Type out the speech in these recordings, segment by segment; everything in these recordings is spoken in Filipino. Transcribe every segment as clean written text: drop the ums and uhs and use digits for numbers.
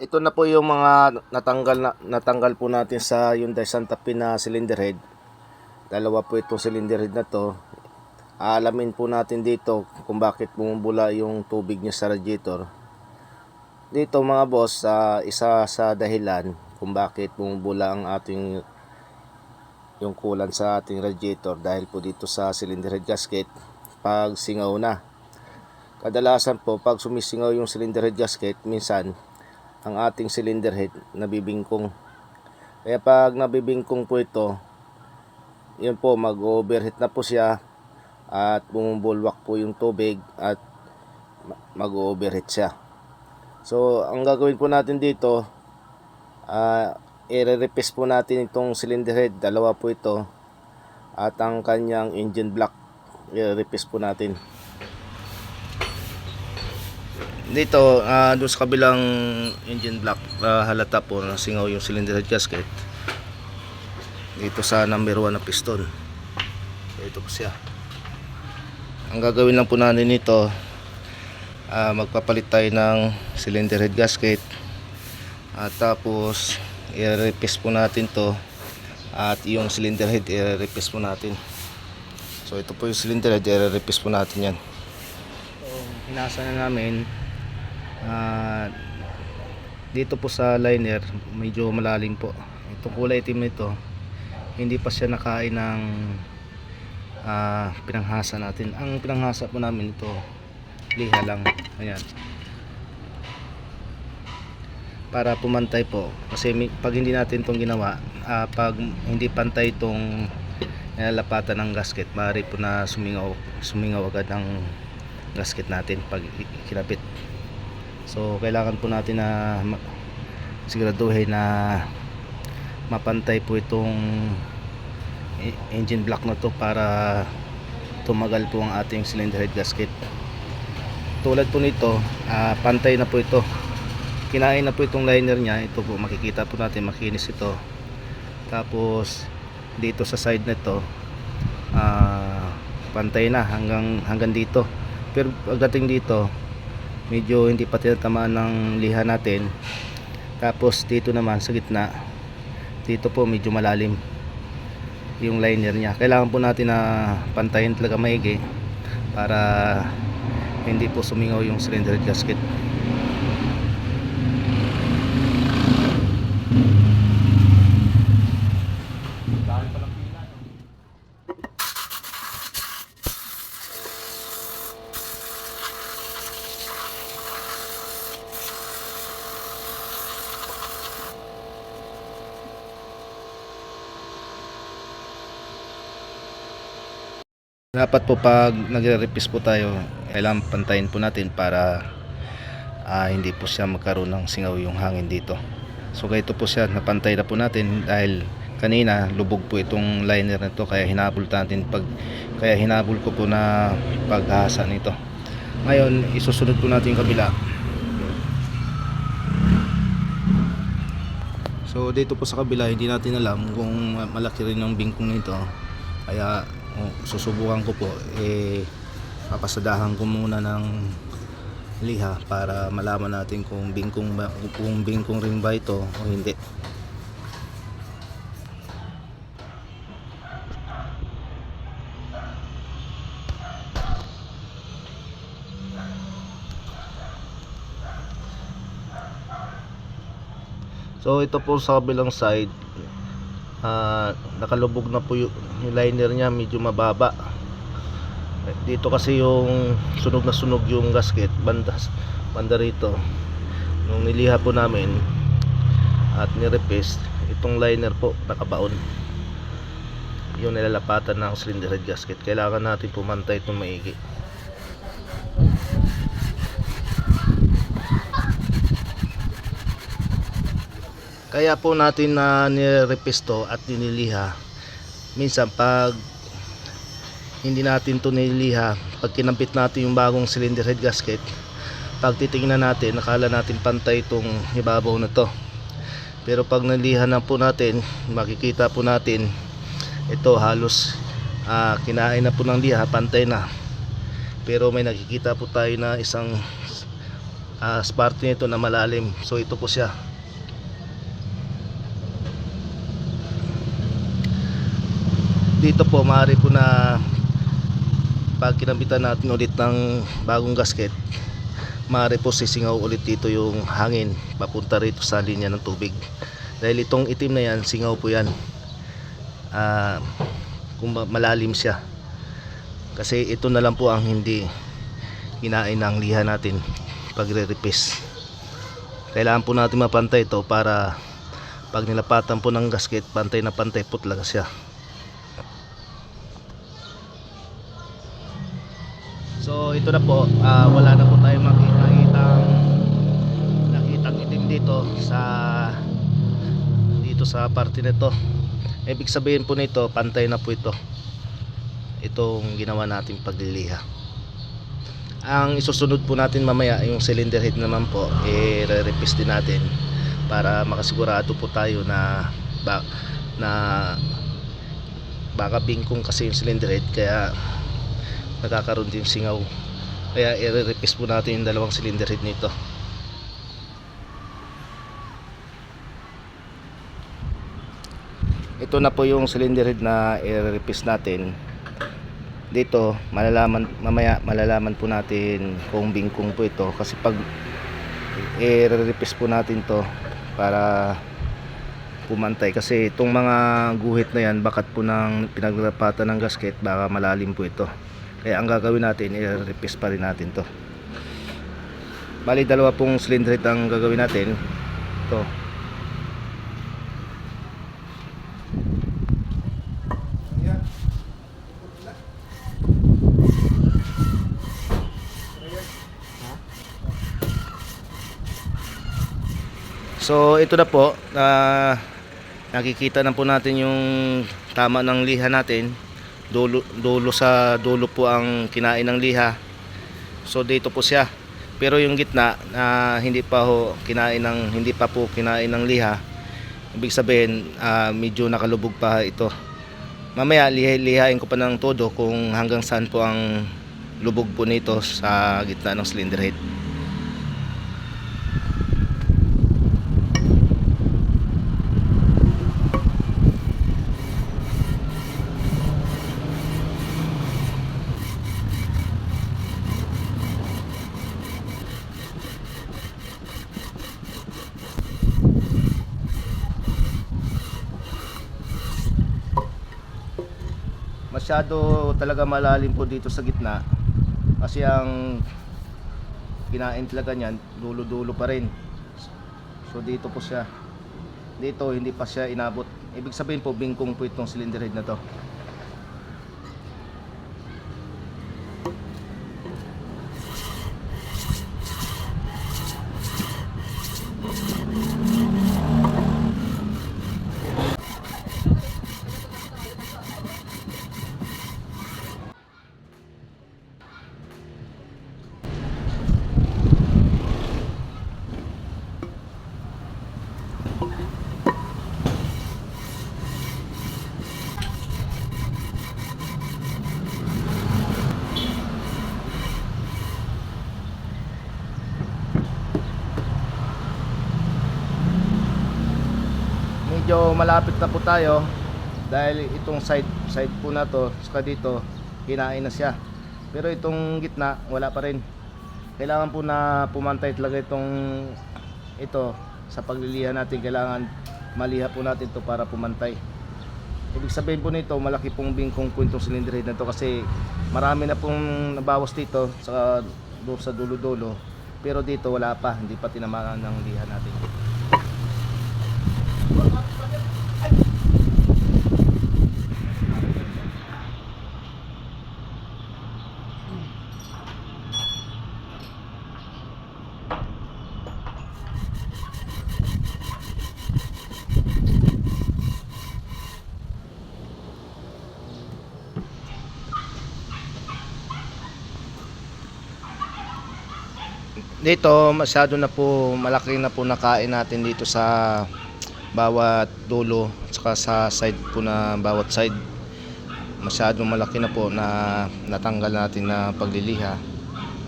Ito na po yung mga natanggal po natin sa Hyundai Santa Fe na cylinder head. Dalawa po itong cylinder head na to. Aalamin po natin dito kung bakit bumubula yung tubig niya sa radiator. Dito mga boss, isa sa dahilan kung bakit bumubula ang ating yung kulan sa ating radiator dahil po dito sa cylinder head gasket pag singaw na. Kadalasan po pag sumisingaw yung cylinder head gasket, minsan ang ating cylinder head nabibingkong. Kaya pag nabibingkong po ito, yun po, mag-overheat na po siya at bumubulwak po yung tubig at mag-overheat siya. So ang gagawin po natin dito, i-replace po natin itong cylinder head, dalawa po ito, at ang kanyang engine block i-replace po natin. Dito, doon sa kabilang engine block, halata po na singaw yung cylinder head gasket. Dito sa number 1 na piston. So, ito po siya. Ang gagawin lang po natin nito, magpapalit tayo ng cylinder head gasket. At tapos, i-replace po natin to. At yung cylinder head, i-replace po natin. So, ito po yung cylinder head, i-replace po natin yan. So, hinasa na namin. Dito po sa liner medyo malalim po itong kulay itim nito, hindi pa siya nakain ng pinanghasa natin. Ang pinanghasa po namin ito liha lang, ayan, para pumantay po kasi pag hindi natin itong ginawa, pag hindi pantay itong nilalapatan ng gasket, maaari po na sumingaw agad ang gasket natin pag kinapit. So kailangan po natin na siguraduhin na mapantay po itong engine block na to para tumagal po ang ating cylinder head gasket. Tulad po nito, pantay na po ito, kinain na po itong liner niya. Ito po, makikita po natin makinis ito. Tapos dito sa side na ito, pantay na hanggang dito. Pero pagdating dito, medyo hindi pa tinatamaan ng liha natin. Tapos dito naman sa gitna, dito po medyo malalim yung liner niya. Kailangan po natin na pantayin talaga maigi para hindi po sumingaw yung cylinder head gasket. Dapat po pag nagre-replace po tayo, kailangan pantayin po natin para hindi po siya magkaroon ng singaw yung hangin dito. So ganito po siya, napantay na po natin dahil kanina lubog po itong liner na to, kaya hinabol ko po na paghahasa nito. Ngayon isusunod po natin yung kabila. So dito po sa kabila, hindi natin alam kung malaki rin yung bingkong nito, kaya susubukan ko po, papasadahan ko muna ng liha para malaman natin kung bingkong rin ba ito o hindi. So ito po sa kabilang side, nakalubog na po yung liner niya, medyo mababa. Dito kasi yung sunog na sunog yung gasket banda rito. Nung niliha po namin at nirepaste, itong liner po nakabaon, yung nilalapatan ng cylinder head gasket. Kailangan natin pumantay itong maigi. Kaya po natin na nirepesto at nililiha. Minsan pag hindi natin ito nililiha, pag kinampit natin yung bagong cylinder head gasket, pag titingnan natin, nakala natin pantay itong ibabaw na to. Pero pag niliha na po natin, makikita po natin ito halos kinain na po ng liha, pantay na. Pero may nakikita po tayo na isang parte nito na malalim. So ito po siya. Dito po maaari po na pag kinabitan natin ulit ng bagong gasket, maaari po sisingaw ulit dito yung hangin papunta rito sa linya ng tubig. Dahil itong itim na yan, singaw po yan. Kung malalim siya. Kasi ito na lang po ang hindi kinain ng liha natin pag re-repis. Kailangan po natin mapantay ito para pag nilapatan po ng gasket, pantay na pantay po talaga siya. So ito na po, wala na po tayong nakitang itim dito sa parte nito. Ibig sabihin po nito, pantay na po itong ginawa natin pagliliha. Ang isusunod po natin mamaya yung cylinder head naman po, re-repis din natin para makasigurado po tayo na baka bingkong kasi yung cylinder head, kaya nagkakaroon din singaw. Kaya i-repis po natin yung dalawang cylinder head nito. Ito na po yung cylinder head na i-repis natin. Dito mamaya malalaman po natin kung bingkong po ito, kasi pag i-repis po natin to para pumantay, kasi itong mga guhit na yan, bakat po ng pinaglapatan ng gasket, baka malalim po ito. Kaya ang gagawin natin, i-repis pa rin natin to. Bali dalawa pong cylinder head ang gagawin natin. Ito. So ito na po, nakikita na po natin yung tama ng liha natin. Dulo sa dulo po ang kinain ng liha. So dito po siya. Pero yung gitna na hindi pa po kinain ng liha, ibig sabihin medyo nakalubog pa ito. Mamaya lihain ko pa ng todo kung hanggang saan po ang lubog po nito sa gitna ng cylinder head. Masyado talaga malalim po dito sa gitna, kasi ang kinain talaga niyan dulo-dulo pa rin. So dito po siya, dito hindi pa siya inabot. Ibig sabihin po bingkong po itong cylinder head na to. Medyo malapit na po tayo, dahil itong side po na to, saka dito kinain na siya. Pero itong gitna wala pa rin. Kailangan po na pumantay talaga ito sa pagliliha natin. Kailangan maliha po natin to para pumantay. Ibig sabihin po nito, malaki pong bingkong po itong cylinder head na to, kasi marami na pong nabawas dito sa dulo-dulo. Pero dito wala pa, hindi pa tinamaan ng liha natin. Dito masyado na po, malaki na po nakain natin dito sa bawat dulo, saka sa side po na bawat side. Masyadong malaki na po na natanggal natin na pagliliha.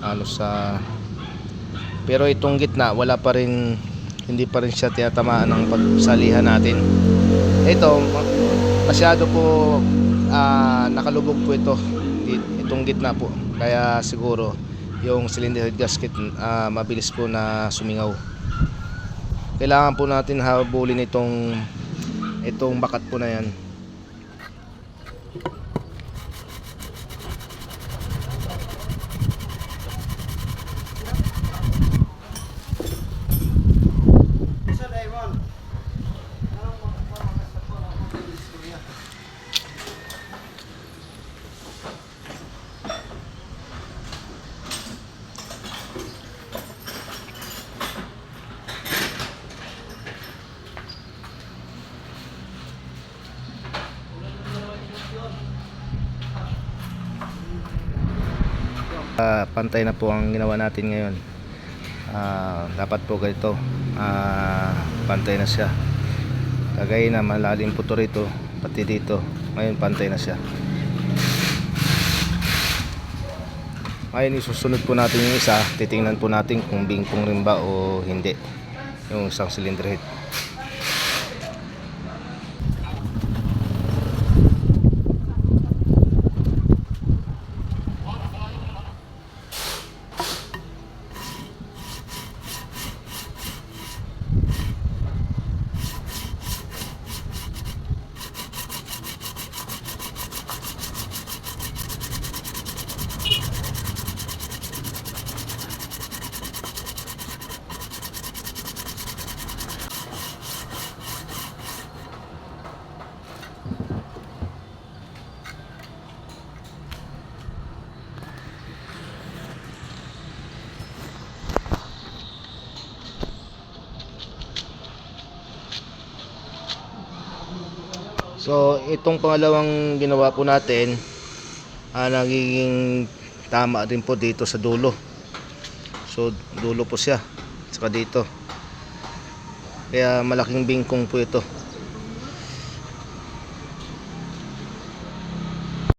Halos sa Pero itong gitna wala pa rin, hindi pa rin siya tinatamaan ng pagsalihan natin. Ito masyado po nakalubog po itong gitna po, kaya siguro yung cylinder head gasket mabilis po na sumingaw. Kailangan po natin habulin itong bakat po na yan. Pantay na po ang ginawa natin ngayon. Dapat po ganito, pantay na siya. Kagaya na malalim po to rito, pati dito. Ngayon pantay na siya. Ngayon isusunod po natin yung isa. Titingnan po natin kung bingkong rin ba o hindi yung isang cylinder head. So itong pangalawang ginawa po natin, nagiging tama din po dito sa dulo. So dulo po siya, saka dito. Kaya malaking bingkong po ito.